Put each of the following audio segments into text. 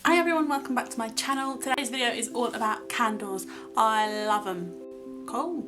Hi everyone, welcome back to my channel. Today's video is all about candles. I love them. Cool.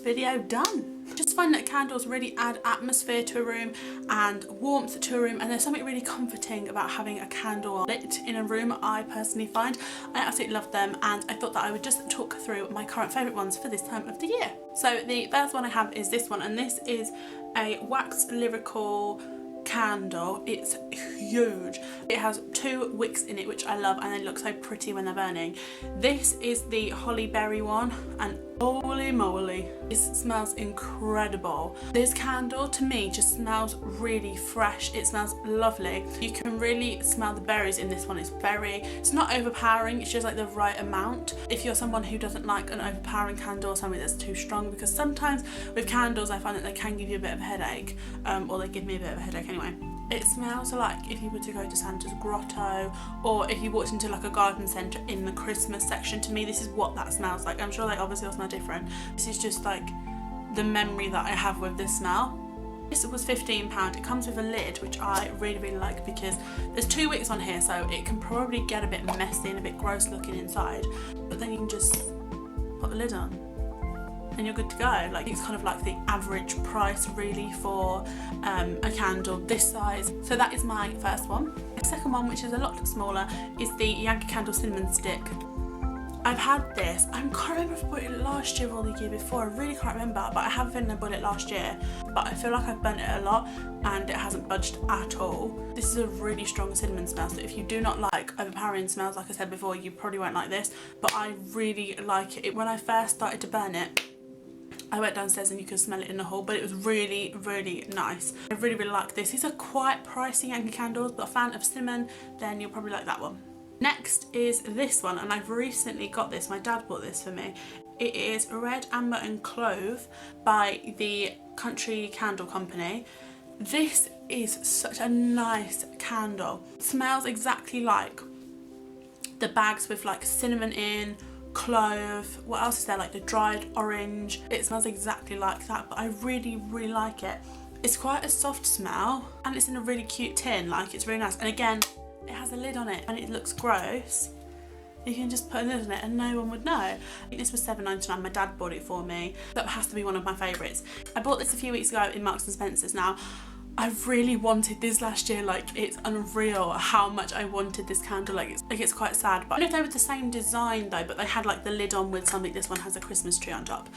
Video done. I just find that candles really add atmosphere to a room and warmth to a room, and there's something really comforting about having a candle lit in a room. I personally find I absolutely love them, and I thought that I would just talk through my current favourite ones for this time of the year. So the first one I have is this one, and this is a wax lyrical candle. It's huge. It has 2 wicks in it, which I love, and they look so pretty when they're burning. This is the Halle Berry one, and holy moly, this smells incredible. This candle to me just smells really fresh. It smells lovely. You can really smell the berries in this one. It's not overpowering, it's just like the right amount. If you're someone who doesn't like an overpowering candle or something that's too strong, because sometimes with candles I find that they can give you a bit of a headache, or they give me a bit of a headache anyway. It smells like if you were to go to Santa's grotto, or if you walked into like a garden centre in the Christmas section. To me, this is what that smells like. I'm sure they obviously all smell different. This is just like the memory that I have with this smell. This was £15. It comes with a lid, which I really like, because there's 2 wicks on here, so it can probably get a bit messy and a bit gross looking inside, but then you can just put the lid on and you're good to go. Like, it's kind of like the average price really for a candle this size. So that is my first one. The second one, which is a lot smaller, is the Yankee Candle cinnamon stick. I've had this, I can't remember if I bought it last year or the year before, I really can't remember, but I have a feeling I bought it last year, but I feel like I've burnt it a lot and it hasn't budged at all. This is a really strong cinnamon smell, so if you do not like overpowering smells, like I said before, you probably won't like this, but I really like it. When I first started to burn it, I went downstairs and you could smell it in the hall, but it was really nice. I really like this. These are quite pricey Yankee candles, but a fan of cinnamon, then you'll probably like that one. Next is this one, and I've recently got this. My dad bought this for me. It is Red, Amber and Clove by the Country Candle Company. This is such a nice candle. It smells exactly like the bags with like cinnamon in, clove, what else is there, like the dried orange. It smells exactly like that, but I really like it. It's quite a soft smell, and it's in a really cute tin. Like, it's really nice, and again, it has a lid on it, and it looks gross. You can just put a lid on it and no one would know. I think this was £7.99. My dad bought it for me. That has to be one of my favourites. I bought this a few weeks ago in Marks and Spencer's. Now, I really wanted this last year. Like, it's unreal how much I wanted this candle. Like, it's quite sad. But I don't know if they were the same design though, but they had like the lid on with something. This one has a Christmas tree on top.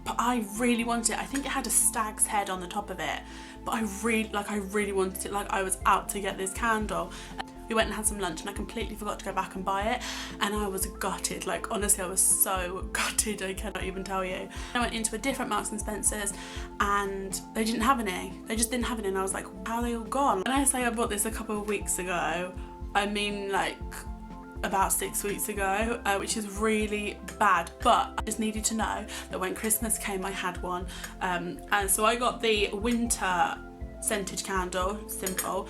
But I really wanted it. I think it had a stag's head on the top of it. But I really wanted it. Like, I was out to get this candle. We went and had some lunch and I completely forgot to go back and buy it, and I was gutted. Like, honestly, I was so gutted, I cannot even tell you. I went into a different Marks and Spencer's and they didn't have any. They just didn't have any, and I was like, how are they all gone? When I say I bought this a couple of weeks ago, I mean like about 6 weeks ago, which is really bad, but I just needed to know that when Christmas came I had one, and so I got the winter scented candle, simple,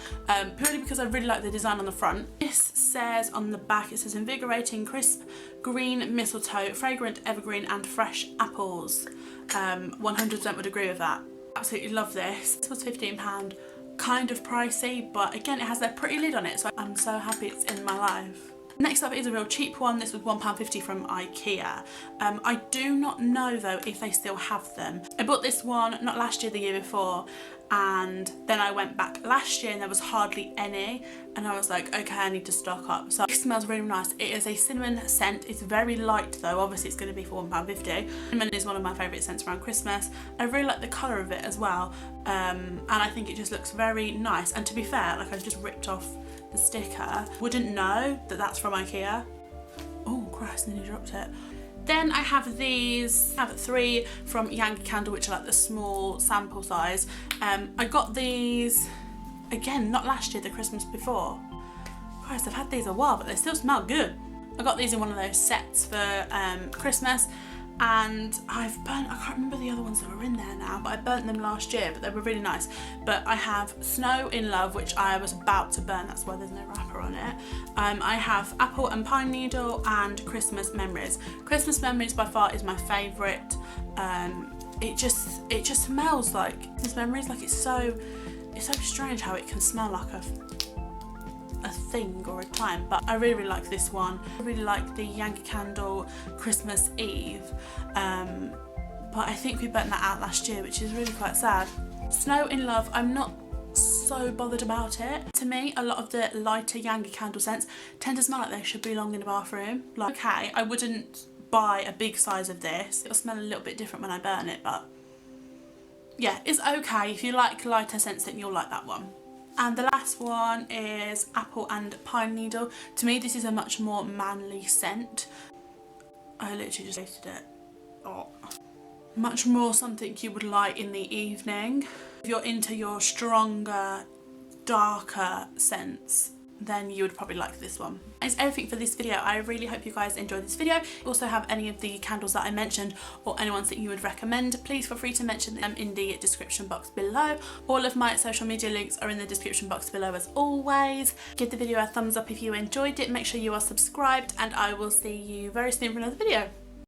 purely because I really like the design on the front. This says on the back, it says invigorating, crisp, green mistletoe, fragrant evergreen and fresh apples. 100% would agree with that. Absolutely love this. This was £15, kind of pricey, but again, it has that pretty lid on it, so I'm so happy it's in my life. Next up is a real cheap one. This was £1.50 from IKEA. I do not know though if they still have them. I bought this one not last year, the year before, and then I went back last year and there was hardly any, and I was like, okay, I need to stock up. So it smells really nice. It is a cinnamon scent. It's very light though, obviously it's going to be for £1.50. Cinnamon is one of my favourite scents around Christmas. I really like the colour of it as well, and I think it just looks very nice. And to be fair, like, I've just ripped off the sticker. Wouldn't know that that's from IKEA. Oh Christ, nearly dropped it. Then I have these, I have 3 from Yankee Candle, which are like the small sample size. I got these, again, not last year, the Christmas before. Christ, I've had these a while, but they still smell good. I got these in one of those sets for Christmas, and I've burnt, I can't remember the other ones that were in there now, but I burnt them last year, but they were really nice. But I have Snow in Love, which I was about to burn, that's why there's no wrapper on it. I have Apple and Pine Needle and Christmas Memories. Christmas Memories by far is my favourite. It just smells like Christmas Memories. Like, it's so strange how it can smell like a thing or a time, but I really like this one. I really like the Yankee Candle Christmas Eve, but I think we burnt that out last year, which is really quite sad. Snow in Love, I'm not so bothered about it. To me, a lot of the lighter Yankee Candle scents tend to smell like they should belong in the bathroom. Like, okay, I wouldn't buy a big size of this. It'll smell a little bit different when I burn it, but yeah, it's okay. If you like lighter scents, then you'll like that one. And the last one is Apple and Pine Needle. To me, this is a much more manly scent. I literally just tasted it. Oh. Much more something you would like in the evening. If you're into your stronger, darker scents, then you would probably like this one. That's everything for this video. I really hope you guys enjoyed this video. Also have any of the candles that I mentioned or any ones that you would recommend, please feel free to mention them in the description box below. All of my social media links are in the description box below as always. Give the video a thumbs up if you enjoyed it. Make sure you are subscribed, and I will see you very soon for another video.